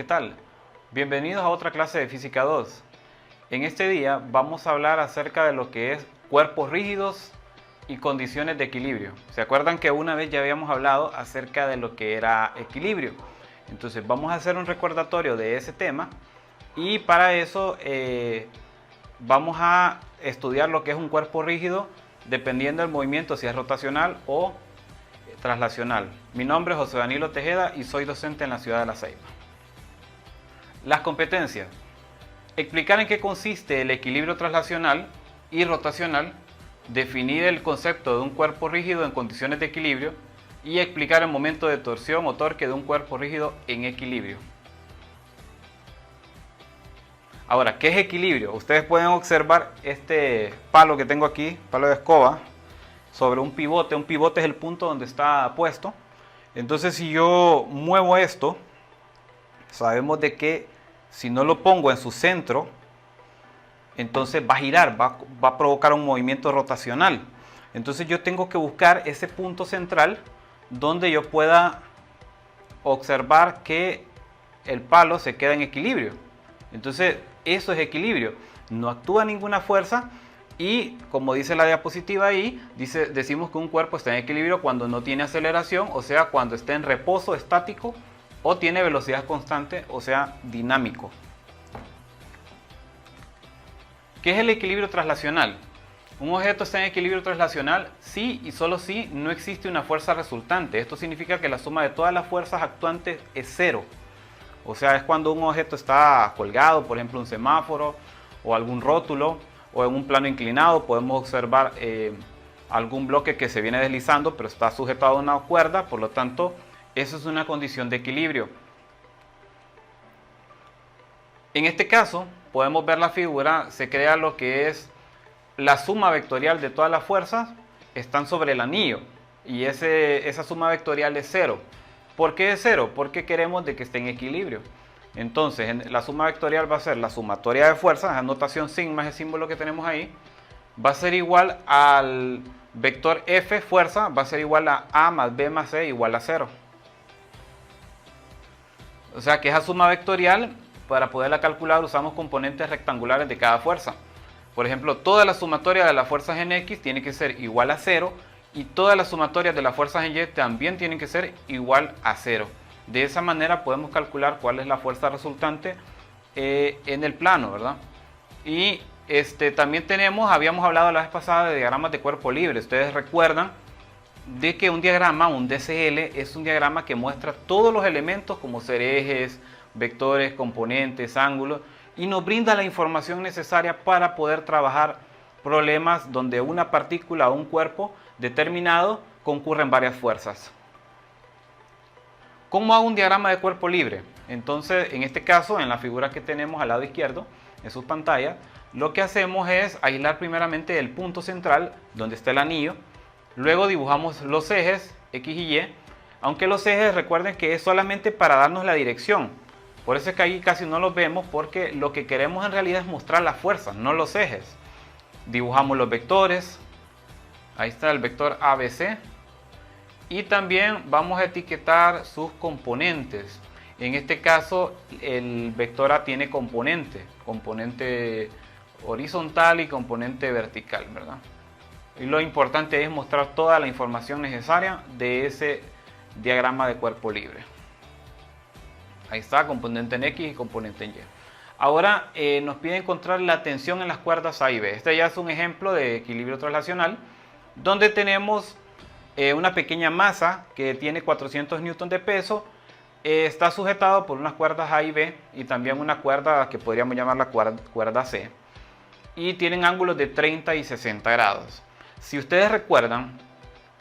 tal? Bienvenidos a otra clase de Física 2. En este día vamos a hablar acerca de lo que es cuerpos rígidos y condiciones de equilibrio. ¿Se acuerdan que una vez ya habíamos hablado acerca de lo que era equilibrio? Entonces vamos a hacer un recordatorio de ese tema y para eso vamos a estudiar lo que es un cuerpo rígido dependiendo del movimiento, si es rotacional o traslacional. Mi nombre es José Danilo Tejeda y soy docente en la ciudad de La Ceiba. Las competencias. Explicar en qué consiste el equilibrio traslacional y rotacional, definir el concepto de un cuerpo rígido en condiciones de equilibrio y explicar el momento de torsión o torque de un cuerpo rígido en equilibrio. Ahora, ¿qué es equilibrio? Ustedes pueden observar este palo que tengo aquí, palo de escoba, sobre un pivote. Un pivote es el punto donde está puesto. Entonces, si yo muevo esto, sabemos de que si no lo pongo en su centro, entonces va a girar, va a provocar un movimiento rotacional. Entonces yo tengo que buscar ese punto central donde yo pueda observar que el palo se queda en equilibrio. Entonces eso es equilibrio. No actúa ninguna fuerza y, como dice la diapositiva ahí, decimos que un cuerpo está en equilibrio cuando no tiene aceleración, o sea, cuando está en reposo estático, o tiene velocidad constante, o sea, dinámico. ¿Qué es el equilibrio traslacional? Un objeto está en equilibrio traslacional si y solo si no existe una fuerza resultante. Esto significa que la suma de todas las fuerzas actuantes es cero. O sea, es cuando un objeto está colgado, por ejemplo un semáforo o algún rótulo, o en un plano inclinado podemos observar algún bloque que se viene deslizando pero está sujetado a una cuerda, por lo tanto eso es una condición de equilibrio. En este caso podemos ver la figura, se crea lo que es la suma vectorial de todas las fuerzas, están sobre el anillo y esa suma vectorial es cero. ¿Por qué es cero? Porque queremos de que esté en equilibrio. Entonces la suma vectorial va a ser la sumatoria de fuerzas, la notación sigma, ese símbolo que tenemos ahí, va a ser igual al vector F, fuerza, va a ser igual a A más B más C igual a 0. O sea que esa suma vectorial, para poderla calcular, usamos componentes rectangulares de cada fuerza. Por ejemplo, toda la sumatoria de las fuerzas en X tiene que ser igual a 0 y todas las sumatorias de las fuerzas en Y también tienen que ser igual a 0. De esa manera podemos calcular cuál es la fuerza resultante en el plano, ¿verdad? Y también habíamos hablado la vez pasada de diagramas de cuerpo libre. Ustedes recuerdan de que un diagrama, un DCL, es un diagrama que muestra todos los elementos como ser ejes, vectores, componentes, ángulos, y nos brinda la información necesaria para poder trabajar problemas donde una partícula o un cuerpo determinado concurren varias fuerzas. ¿Cómo hago un diagrama de cuerpo libre? Entonces, en este caso, en la figura que tenemos al lado izquierdo, en sus pantallas, lo que hacemos es aislar primeramente el punto central, donde está el anillo. Luego dibujamos los ejes, X y Y, aunque los ejes recuerden que es solamente para darnos la dirección. Por eso es que ahí casi no los vemos, porque lo que queremos en realidad es mostrar las fuerzas, no los ejes. Dibujamos los vectores, ahí está el vector ABC. Y también vamos a etiquetar sus componentes. En este caso el vector A tiene componente horizontal y componente vertical, ¿verdad? Y lo importante es mostrar toda la información necesaria de ese diagrama de cuerpo libre. Ahí está, componente en X y componente en Y. Ahora nos pide encontrar la tensión en las cuerdas A y B. Este ya es un ejemplo de equilibrio traslacional, donde tenemos una pequeña masa que tiene 400 newton de peso, está sujetado por unas cuerdas A y B y también una cuerda que podríamos llamar la cuerda C, y tienen ángulos de 30 y 60 grados. Si ustedes recuerdan,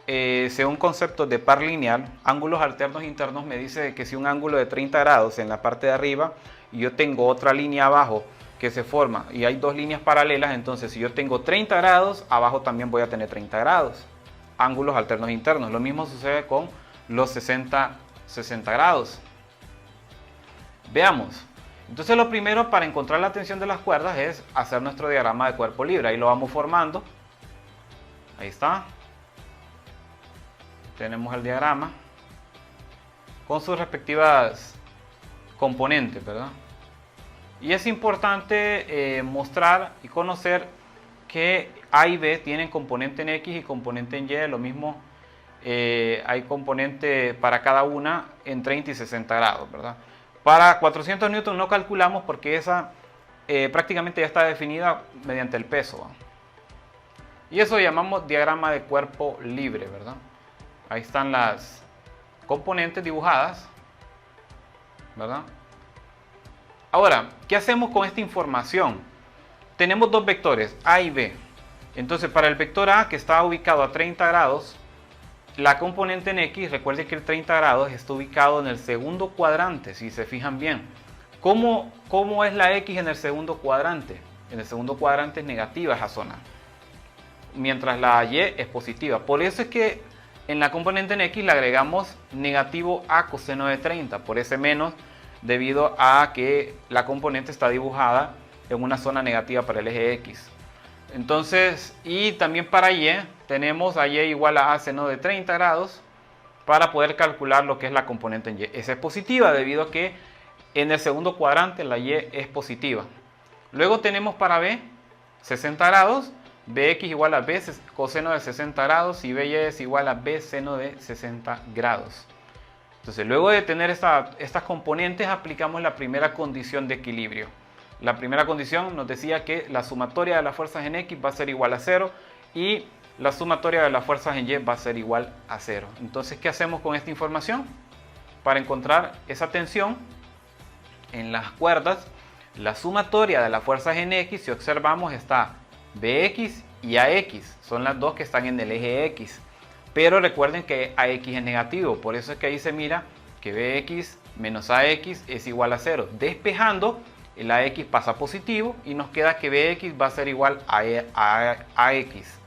según conceptos de par lineal, ángulos alternos internos me dice que si un ángulo de 30 grados en la parte de arriba y yo tengo otra línea abajo que se forma y hay dos líneas paralelas, entonces si yo tengo 30 grados, abajo también voy a tener 30 grados. Ángulos alternos internos. Lo mismo sucede con los 60 grados. Veamos. Entonces lo primero para encontrar la tensión de las cuerdas es hacer nuestro diagrama de cuerpo libre. Ahí lo vamos formando. Ahí está. Tenemos el diagrama con sus respectivas componentes, ¿verdad? Y es importante mostrar y conocer que A y B tienen componente en X y componente en Y, lo mismo hay componente para cada una en 30 y 60 grados, ¿verdad? Para 400 newton no calculamos porque esa prácticamente ya está definida mediante el peso, ¿va? Y eso llamamos diagrama de cuerpo libre, ¿verdad? Ahí están las componentes dibujadas, ¿verdad? Ahora, ¿qué hacemos con esta información? Tenemos dos vectores, A y B. Entonces, para el vector A, que está ubicado a 30 grados, la componente en X, recuerden que el 30 grados está ubicado en el segundo cuadrante, si se fijan bien. ¿Cómo es la X en el segundo cuadrante? En el segundo cuadrante es negativa esa zona, mientras la Y es positiva. Por eso es que en la componente en X le agregamos negativo A coseno de 30, por ese menos, debido a que la componente está dibujada en una zona negativa para el eje X. Entonces, y también para Y, tenemos a Y igual a seno de 30 grados para poder calcular lo que es la componente en Y. Esa es positiva debido a que en el segundo cuadrante la Y es positiva. Luego tenemos para B 60 grados, Bx igual a B coseno de 60 grados y By es igual a B seno de 60 grados. Entonces, luego de tener estas componentes, aplicamos la primera condición de equilibrio. La primera condición nos decía que la sumatoria de las fuerzas en X va a ser igual a 0 y la sumatoria de las fuerzas en Y va a ser igual a 0. Entonces, ¿qué hacemos con esta información? Para encontrar esa tensión en las cuerdas, la sumatoria de las fuerzas en X, si observamos, está Bx y Ax. Son las dos que están en el eje X. Pero recuerden que Ax es negativo, por eso es que ahí se mira que Bx menos Ax es igual a 0. Despejando, el Ax pasa positivo y nos queda que Bx va a ser igual a Ax.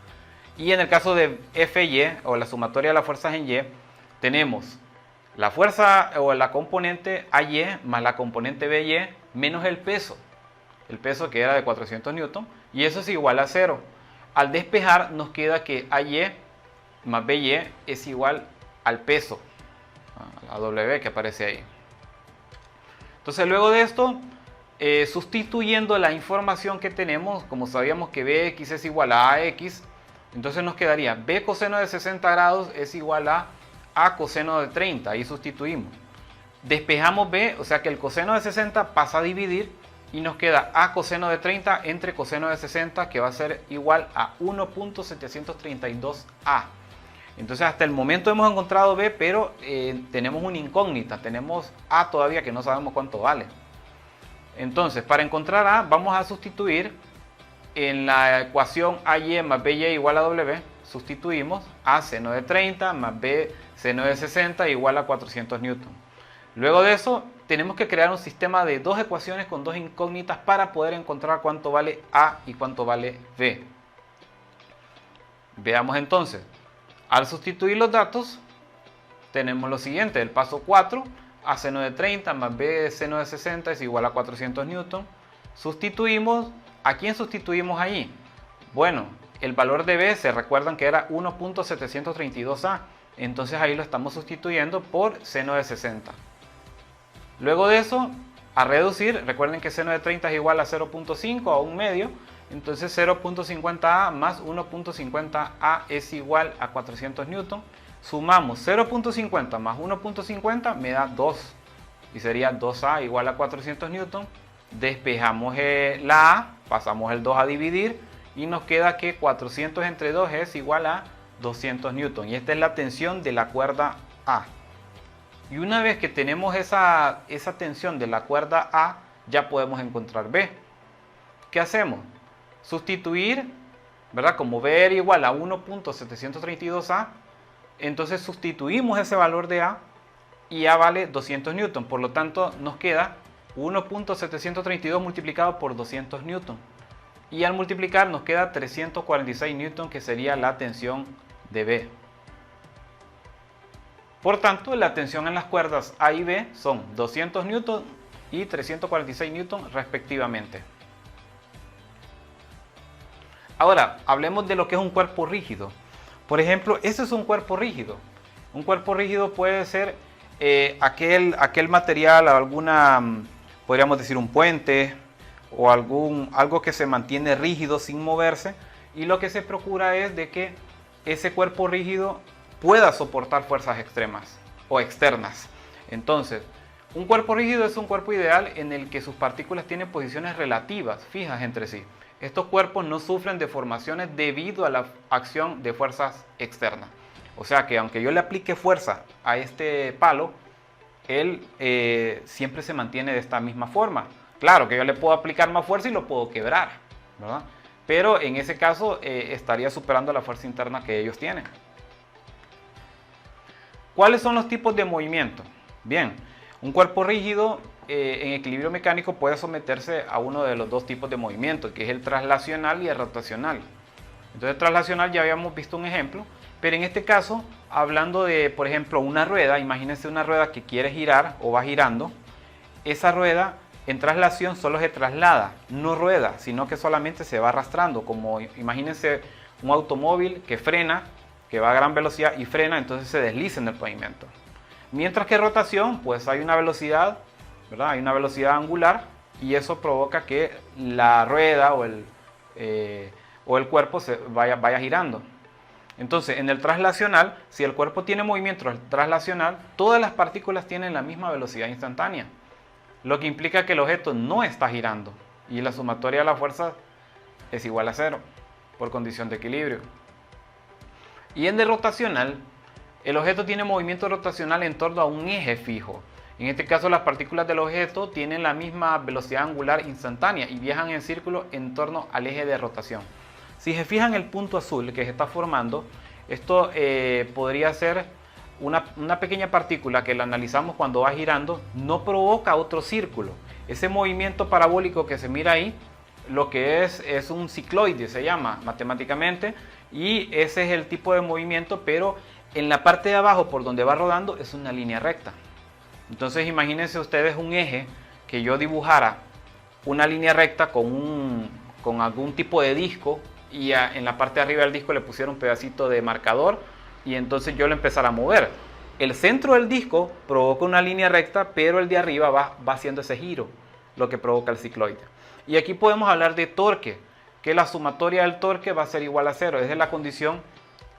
Y en el caso de Fy, o la sumatoria de las fuerzas en Y, tenemos la fuerza o la componente Ay más la componente By menos el peso que era de 400 newton, y eso es igual a 0. Al despejar nos queda que Ay más By es igual al peso, a W que aparece ahí. Entonces, luego de esto, sustituyendo la información que tenemos, como sabíamos que Bx es igual a Ax, entonces nos quedaría B coseno de 60 grados es igual a coseno de 30, ahí sustituimos. Despejamos B, o sea que el coseno de 60 pasa a dividir y nos queda A coseno de 30 entre coseno de 60, que va a ser igual a 1.732A. Entonces, hasta el momento hemos encontrado B, pero tenemos una incógnita, tenemos A todavía que no sabemos cuánto vale. Entonces, para encontrar A, vamos a sustituir en la ecuación Ay más By igual a W, sustituimos A seno de 30 más B seno de 60 igual a 400 newton. Luego de eso, tenemos que crear un sistema de dos ecuaciones con dos incógnitas para poder encontrar cuánto vale A y cuánto vale B. Veamos entonces. Al sustituir los datos, tenemos lo siguiente: el paso 4, A seno de 30 más B seno de 60 es igual a 400 newton. Sustituimos. ¿A quién sustituimos ahí? Bueno, el valor de B, se recuerdan que era 1.732A, entonces ahí lo estamos sustituyendo por seno de 60. Luego de eso, a reducir, recuerden que seno de 30 es igual a 0.5, a un medio, entonces 0.50A más 1.50A es igual a 400 newton. Sumamos 0.50 más 1.50 me da 2 y sería 2A igual a 400 newton. Despejamos la A, pasamos el 2 a dividir y nos queda que 400 entre 2 es igual a 200 newton. Y esta es la tensión de la cuerda A. Y una vez que tenemos esa tensión de la cuerda A, ya podemos encontrar B. ¿Qué hacemos? Sustituir, ¿verdad? Como B era igual a 1.732A, entonces sustituimos ese valor de A y A vale 200 newton. Por lo tanto, nos queda 1.732 multiplicado por 200 newton. Y al multiplicar nos queda 346 newton, que sería la tensión de B. Por tanto, la tensión en las cuerdas A y B son 200 newton y 346 newton respectivamente. Ahora, hablemos de lo que es un cuerpo rígido. Por ejemplo, este es un cuerpo rígido. Un cuerpo rígido puede ser aquel material, podríamos decir un puente o algo que se mantiene rígido sin moverse, y lo que se procura es de que ese cuerpo rígido pueda soportar fuerzas extremas o externas. Entonces, un cuerpo rígido es un cuerpo ideal en el que sus partículas tienen posiciones relativas, fijas entre sí. Estos cuerpos no sufren deformaciones debido a la acción de fuerzas externas. O sea que aunque yo le aplique fuerza a este palo, él siempre se mantiene de esta misma forma. Claro que yo le puedo aplicar más fuerza y lo puedo quebrar, ¿verdad? Pero en ese caso estaría superando la fuerza interna que ellos tienen. ¿Cuáles son los tipos de movimiento? Bien, un cuerpo rígido en equilibrio mecánico puede someterse a uno de los dos tipos de movimiento, que es el traslacional y el rotacional. Entonces, traslacional ya habíamos visto un ejemplo, pero en este caso, hablando de, por ejemplo, una rueda, imagínense una rueda que quiere girar o va girando. Esa rueda en traslación solo se traslada, no rueda, sino que solamente se va arrastrando, como imagínense un automóvil que frena, que va a gran velocidad y frena, entonces se desliza en el pavimento. Mientras que rotación, pues hay una velocidad, ¿verdad? Hay una velocidad angular y eso provoca que la rueda o el cuerpo vaya girando. Entonces, en el traslacional, si el cuerpo tiene movimiento traslacional, todas las partículas tienen la misma velocidad instantánea, lo que implica que el objeto no está girando y la sumatoria de las fuerzas es igual a 0 por condición de equilibrio. Y en el rotacional, el objeto tiene movimiento rotacional en torno a un eje fijo. En este caso, las partículas del objeto tienen la misma velocidad angular instantánea y viajan en círculo en torno al eje de rotación. Si se fijan el punto azul que se está formando, esto podría ser una pequeña partícula que la analizamos cuando va girando, no provoca otro círculo. Ese movimiento parabólico que se mira ahí, lo que es un cicloide, se llama matemáticamente, y ese es el tipo de movimiento, pero en la parte de abajo por donde va rodando es una línea recta. Entonces imagínense ustedes un eje que yo dibujara una línea recta con algún tipo de disco y en la parte de arriba del disco le pusiera un pedacito de marcador y entonces yo lo empezara a mover. El centro del disco provoca una línea recta, pero el de arriba va haciendo ese giro, lo que provoca el cicloide. Y aquí podemos hablar de torque, que la sumatoria del torque va a ser igual a 0. Esa es la condición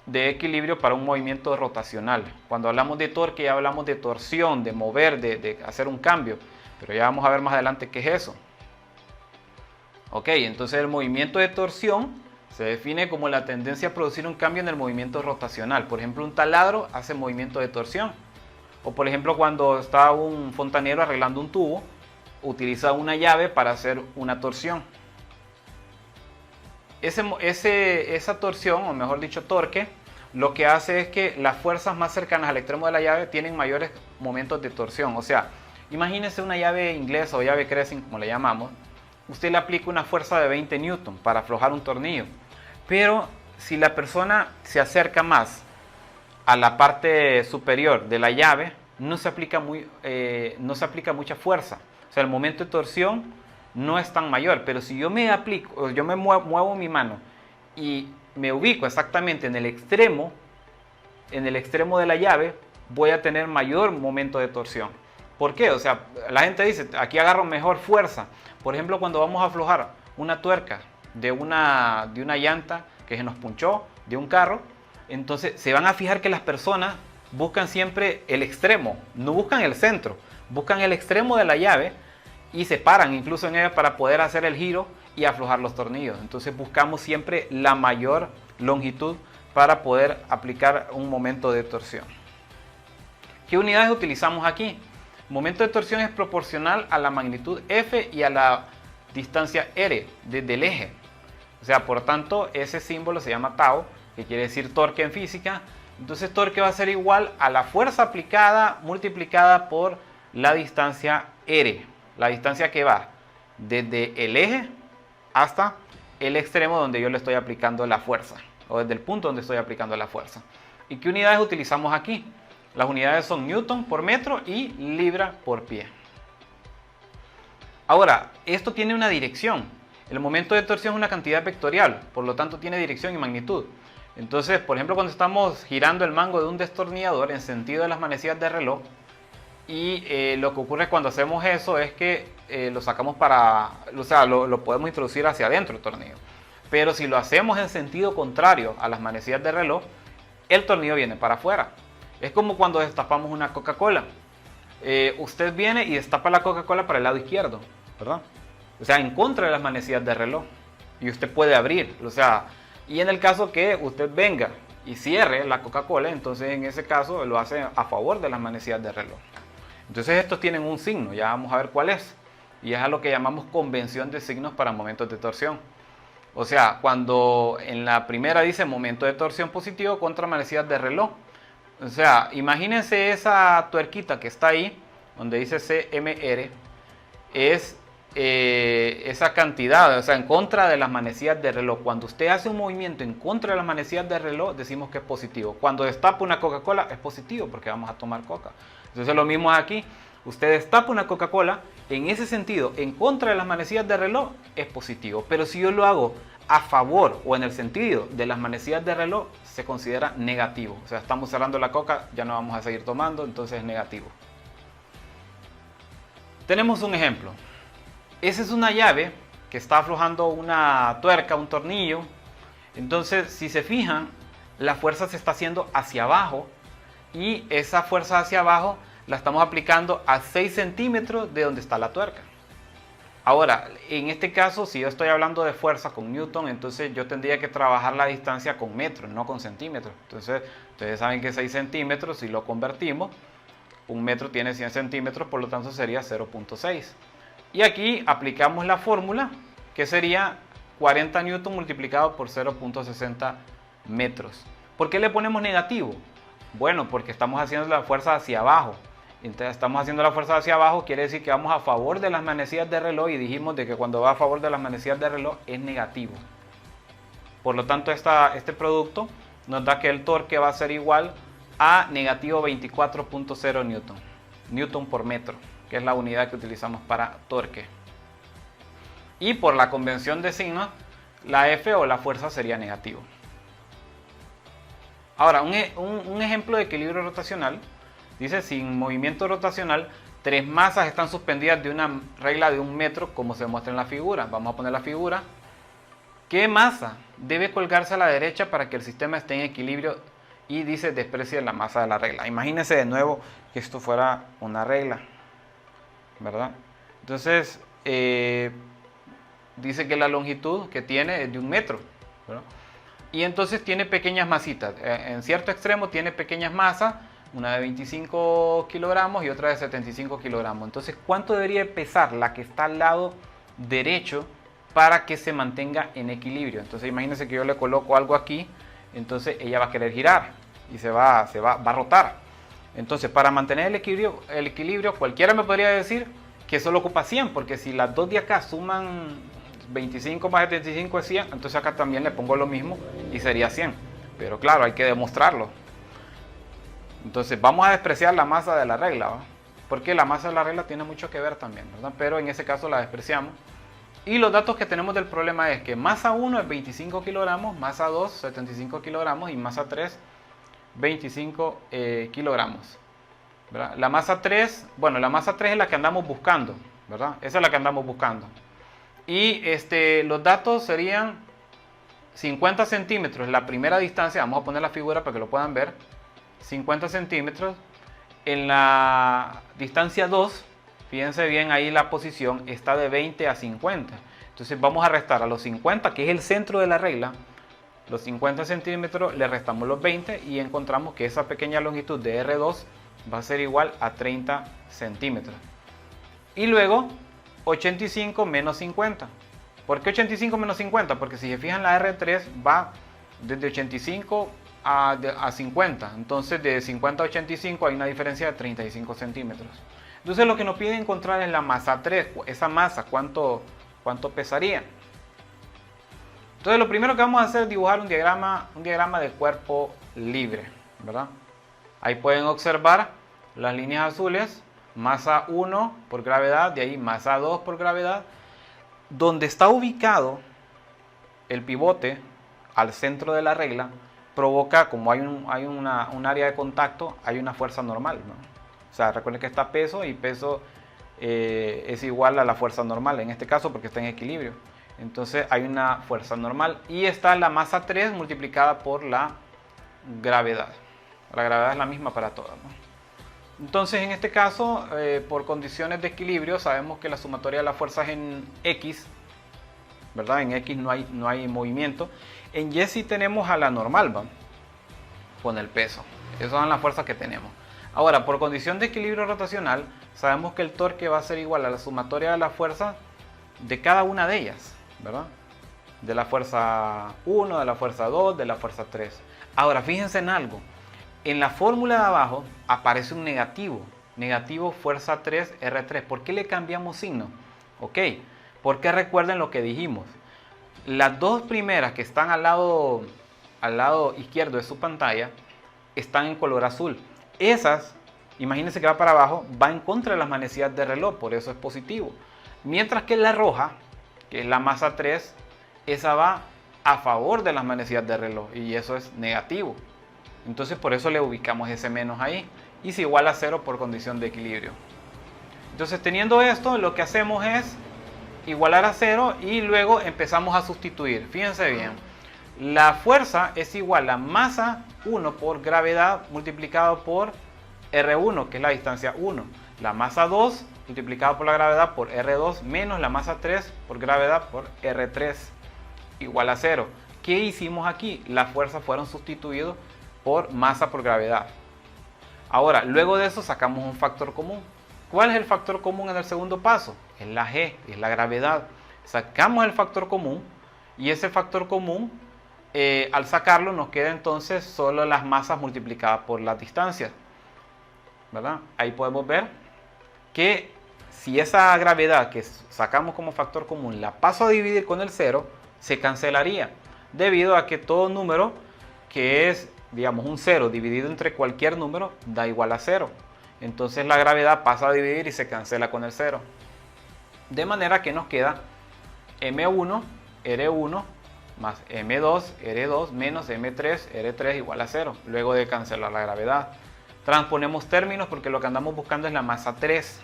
de equilibrio para un movimiento rotacional. Cuando hablamos de torque ya hablamos de torsión, de mover, de hacer un cambio, pero ya vamos a ver más adelante qué es eso. Ok, entonces el movimiento de torsión se define como la tendencia a producir un cambio en el movimiento rotacional. Por ejemplo, un taladro hace movimiento de torsión. O por ejemplo, cuando está un fontanero arreglando un tubo, utiliza una llave para hacer una torsión. Esa torsión, o mejor dicho torque, lo que hace es que las fuerzas más cercanas al extremo de la llave tienen mayores momentos de torsión. O sea, imagínense una llave inglesa o llave Crescent, como le llamamos. Usted le aplica una fuerza de 20 newton para aflojar un tornillo. Pero si la persona se acerca más a la parte superior de la llave, no se aplica mucha fuerza. O sea, el momento de torsión no es tan mayor, pero si yo me muevo mi mano y me ubico exactamente en el extremo de la llave, voy a tener mayor momento de torsión. ¿Por qué? O sea, la gente dice, aquí agarro mejor fuerza. Por ejemplo, cuando vamos a aflojar una tuerca de una llanta que se nos punchó, de un carro, entonces se van a fijar que las personas buscan siempre el extremo, no buscan el centro, buscan el extremo de la llave y se paran incluso en ella para poder hacer el giro y aflojar los tornillos. Entonces buscamos siempre la mayor longitud para poder aplicar un momento de torsión. ¿Qué unidades utilizamos aquí? Momento de torsión es proporcional a la magnitud F y a la distancia R desde el eje. O sea, por tanto, ese símbolo se llama tau, que quiere decir torque en física. Entonces, torque va a ser igual a la fuerza aplicada multiplicada por la distancia R. La distancia que va desde el eje hasta el extremo donde yo le estoy aplicando la fuerza, o desde el punto donde estoy aplicando la fuerza. ¿Y qué unidades utilizamos aquí? Las unidades son newton por metro y libra por pie. Ahora, esto tiene una dirección. El momento de torsión es una cantidad vectorial, por lo tanto tiene dirección y magnitud. Entonces, por ejemplo, cuando estamos girando el mango de un destornillador en sentido de las manecillas de reloj, y lo que ocurre cuando hacemos eso es que lo sacamos para, o sea, lo podemos introducir hacia adentro el tornillo. Pero si lo hacemos en sentido contrario a las manecillas de reloj, el tornillo viene para afuera. Es como cuando destapamos una Coca-Cola. Usted viene y destapa la Coca-Cola para el lado izquierdo, ¿verdad? O sea, en contra de las manecillas de reloj. Y usted puede abrir, o sea, y en el caso que usted venga y cierre la Coca-Cola, entonces en ese caso lo hace a favor de las manecillas de reloj. Entonces estos tienen un signo, ya vamos a ver cuál es. Y es a lo que llamamos convención de signos para momentos de torsión. O sea, cuando en la primera dice momento de torsión positivo contra manecillas de reloj. O sea, imagínense esa tuerquita que está ahí, donde dice CMR, es esa cantidad, o sea, en contra de las manecillas de reloj. Cuando usted hace un movimiento en contra de las manecillas de reloj, decimos que es positivo. Cuando destapa una Coca-Cola, es positivo, porque vamos a tomar coca. Entonces lo mismo es aquí. Usted destapa una Coca-Cola, en ese sentido, en contra de las manecillas de reloj, es positivo. Pero si yo lo hago a favor o en el sentido de las manecillas de reloj, se considera negativo. O sea, estamos cerrando la coca, ya no vamos a seguir tomando, entonces es negativo. Tenemos un ejemplo. Esa es una llave que está aflojando una tuerca, un tornillo. Entonces, si se fijan, la fuerza se está haciendo hacia abajo y esa fuerza hacia abajo la estamos aplicando a 6 centímetros de donde está la tuerca. Ahora, en este caso, si yo estoy hablando de fuerza con Newton, entonces yo tendría que trabajar la distancia con metros, no con centímetros. Entonces, ustedes saben que 6 centímetros, si lo convertimos, un metro tiene 100 centímetros, por lo tanto sería 0.6. Y aquí aplicamos la fórmula, que sería 40 newton multiplicado por 0.60 metros. ¿Por qué le ponemos negativo? Bueno, porque estamos haciendo la fuerza hacia abajo. Entonces estamos haciendo la fuerza hacia abajo, quiere decir que vamos a favor de las manecillas de reloj y dijimos de que cuando va a favor de las manecillas de reloj es negativo. Por lo tanto, este producto nos da que el torque va a ser igual a negativo 24.0 newton. Newton por metro, que es la unidad que utilizamos para torque. Y por la convención de signos, la F o la fuerza sería negativo. Ahora, un ejemplo de equilibrio rotacional. Dice, sin movimiento rotacional, 3 masas están suspendidas de una regla de 1 metro, como se muestra en la figura. Vamos a poner la figura. ¿Qué masa debe colgarse a la derecha para que el sistema esté en equilibrio? Y dice, desprecie la masa de la regla. Imagínense de nuevo que esto fuera una regla, ¿verdad? Entonces, dice que la longitud que tiene es de 1 metro, ¿verdad? Y entonces tiene pequeñas masitas. En cierto extremo tiene pequeñas masas, una de 25 kilogramos y otra de 75 kilogramos. Entonces, ¿cuánto debería pesar la que está al lado derecho para que se mantenga en equilibrio? Entonces, imagínense que yo le coloco algo aquí, entonces ella va a querer girar y va a rotar. Entonces, para mantener el equilibrio, cualquiera me podría decir que solo ocupa 100, porque si las dos de acá suman 25 más 75 es 100, entonces acá también le pongo lo mismo y sería 100. Pero claro, hay que demostrarlo. Entonces vamos a despreciar la masa de la regla, ¿va? Porque la masa de la regla tiene mucho que ver también, ¿verdad? Pero en ese caso la despreciamos. Y los datos que tenemos del problema es que masa 1 es 25 kilogramos, masa 2 75 kilogramos y masa 3 25 kilogramos, ¿verdad? La masa 3, bueno, la masa 3 es la que andamos buscando, ¿verdad? Esa es la que andamos buscando. Y los datos serían 50 centímetros, la primera distancia, vamos a poner la figura para que lo puedan ver. 50 centímetros. En la distancia 2, fíjense bien ahí la posición está de 20 a 50. Entonces vamos a restar a los 50, que es el centro de la regla, los 50 centímetros, le restamos los 20 y encontramos que esa pequeña longitud de R2 va a ser igual a 30 centímetros. Y luego 85 menos 50. ¿Por qué 85 menos 50? Porque si se fijan, la R3 va desde 85 a 50, entonces de 50 a 85 hay una diferencia de 35 centímetros. Entonces lo que nos pide encontrar es la masa 3, esa masa, cuánto pesaría. Entonces lo primero que vamos a hacer es dibujar un diagrama de cuerpo libre, ¿verdad? Ahí pueden observar las líneas azules, masa 1 por gravedad, de ahí masa 2 por gravedad, donde está ubicado el pivote al centro de la regla, provoca, como hay un área de contacto, hay una fuerza normal, ¿no? O sea, recuerden que está peso y peso es igual a la fuerza normal, en este caso porque está en equilibrio. Entonces hay una fuerza normal y está la masa 3 multiplicada por la gravedad. La gravedad es la misma para todas, ¿no? Entonces en este caso, por condiciones de equilibrio, sabemos que la sumatoria de las fuerzas en X, ¿verdad? En X no hay movimiento. En Y sí tenemos a la normal, ¿va? Con el peso. Esas son las fuerzas que tenemos. Ahora, por condición de equilibrio rotacional, sabemos que el torque va a ser igual a la sumatoria de las fuerzas de cada una de ellas, ¿verdad? De la fuerza 1, de la fuerza 2, de la fuerza 3. Ahora, fíjense en algo. En la fórmula de abajo aparece un negativo. Negativo fuerza 3, R3. ¿Por qué le cambiamos signo? Ok, porque recuerden lo que dijimos. Las dos primeras que están al lado izquierdo de su pantalla están en color azul. Esas, imagínense que va para abajo, va en contra de las manecillas de reloj, por eso es positivo. Mientras que la roja, que es la masa 3, esa va a favor de las manecillas de reloj y eso es negativo. Entonces por eso le ubicamos ese menos ahí y se iguala a 0 por condición de equilibrio. Entonces teniendo esto, lo que hacemos es igualar a 0 y luego empezamos a sustituir. Fíjense bien, la fuerza es igual a masa 1 por gravedad multiplicado por R1, que es la distancia 1. La masa 2 multiplicado por la gravedad por R2 menos la masa 3 por gravedad por R3 igual a 0. ¿Qué hicimos aquí? Las fuerzas fueron sustituidas por masa por gravedad. Ahora, luego de eso sacamos un factor común. ¿Cuál es el factor común en el segundo paso? Es la G, es la gravedad. Sacamos el factor común y ese factor común, al sacarlo, nos queda entonces solo las masas multiplicadas por las distancias, ¿verdad? Ahí podemos ver que si esa gravedad que sacamos como factor común la paso a dividir con el 0, se cancelaría, debido a que todo número que es, digamos, un 0 dividido entre cualquier número da igual a 0. Entonces la gravedad pasa a dividir y se cancela con el 0. De manera que nos queda M1, R1 más M2, R2 menos M3, R3 igual a 0, luego de cancelar la gravedad. Transponemos términos porque lo que andamos buscando es la masa 3.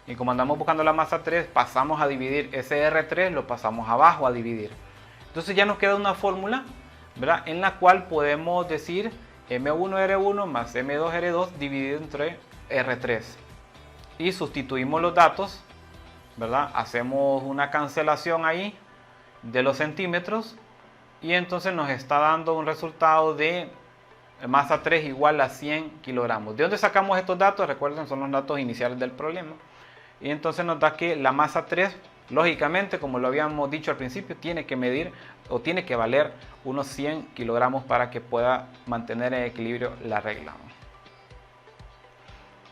Y como andamos buscando la masa 3, pasamos a dividir ese R3, lo pasamos abajo a dividir. Entonces ya nos queda una fórmula, ¿verdad?, en la cual podemos decir M1R1 más M2R2 dividido entre R3. Y sustituimos los datos, ¿verdad? Hacemos una cancelación ahí de los centímetros y entonces nos está dando un resultado de masa 3 igual a 100 kilogramos. ¿De dónde sacamos estos datos? Recuerden, son los datos iniciales del problema. Y entonces nos da que la masa 3, lógicamente, como lo habíamos dicho al principio, tiene que medir o tiene que valer unos 100 kilogramos para que pueda mantener en equilibrio la regla.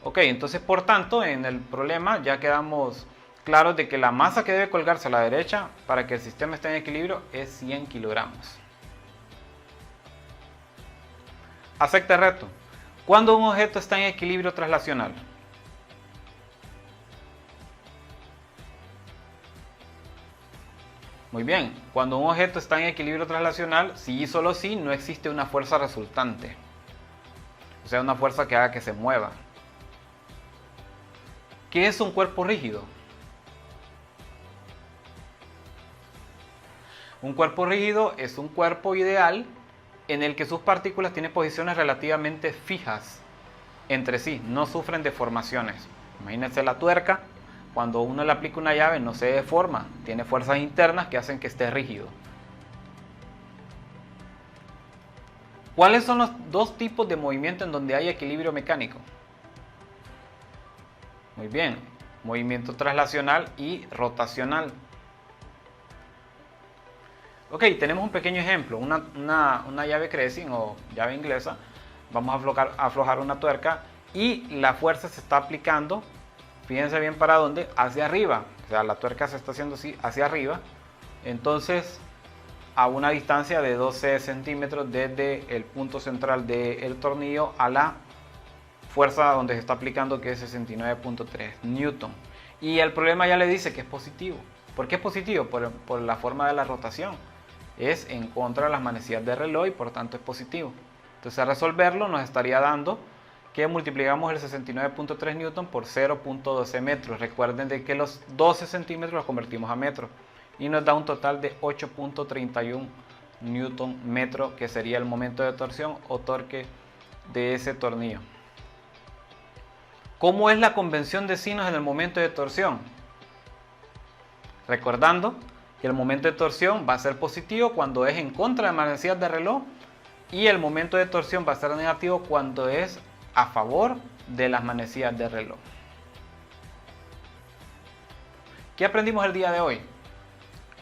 Ok, entonces por tanto en el problema ya quedamos claros de que la masa que debe colgarse a la derecha para que el sistema esté en equilibrio es 100 kilogramos. Acepta el reto. ¿Cuándo un objeto está en equilibrio traslacional? Muy bien, cuando un objeto está en equilibrio traslacional, si y solo si no existe una fuerza resultante. O sea, una fuerza que haga que se mueva. ¿Qué es un cuerpo rígido? Un cuerpo rígido es un cuerpo ideal en el que sus partículas tienen posiciones relativamente fijas entre sí, no sufren deformaciones. Imagínense la tuerca, cuando uno le aplica una llave no se deforma, tiene fuerzas internas que hacen que esté rígido. ¿Cuáles son los dos tipos de movimiento en donde hay equilibrio mecánico? Muy bien, movimiento traslacional y rotacional. Ok, tenemos un pequeño ejemplo, una llave Crescent o llave inglesa. Vamos a aflojar una tuerca y la fuerza se está aplicando, fíjense bien para dónde, hacia arriba. O sea, la tuerca se está haciendo así, hacia arriba. Entonces, a una distancia de 12 centímetros desde el punto central del tornillo a la fuerza donde se está aplicando, que es 69.3 newton. Y el problema ya le dice que es positivo. ¿Por qué es positivo? Por la forma de la rotación. Es en contra de las manecillas de reloj y por tanto es positivo. Entonces, al resolverlo nos estaría dando que multiplicamos el 69.3 newton por 0.12 metros. Recuerden de que los 12 centímetros los convertimos a metros y nos da un total de 8.31 newton metro, que sería el momento de torsión o torque de ese tornillo. ¿Cómo es la convención de signos en el momento de torsión? Recordando que el momento de torsión va a ser positivo cuando es en contra de manecillas de reloj y el momento de torsión va a ser negativo cuando es a favor de las manecillas de reloj. ¿Qué aprendimos el día de hoy?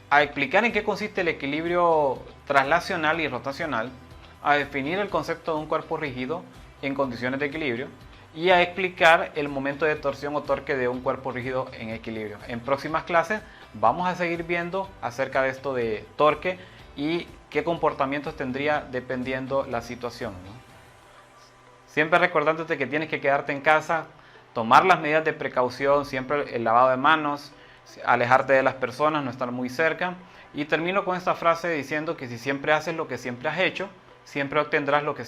A explicar en qué consiste el equilibrio traslacional y rotacional, a definir el concepto de un cuerpo rígido en condiciones de equilibrio y a explicar el momento de torsión o torque de un cuerpo rígido en equilibrio. En próximas clases vamos a seguir viendo acerca de esto de torque y qué comportamientos tendría dependiendo la situación, ¿no? Siempre recordándote que tienes que quedarte en casa, tomar las medidas de precaución, siempre el lavado de manos, alejarte de las personas, no estar muy cerca. Y termino con esta frase diciendo que si siempre haces lo que siempre has hecho, siempre obtendrás lo que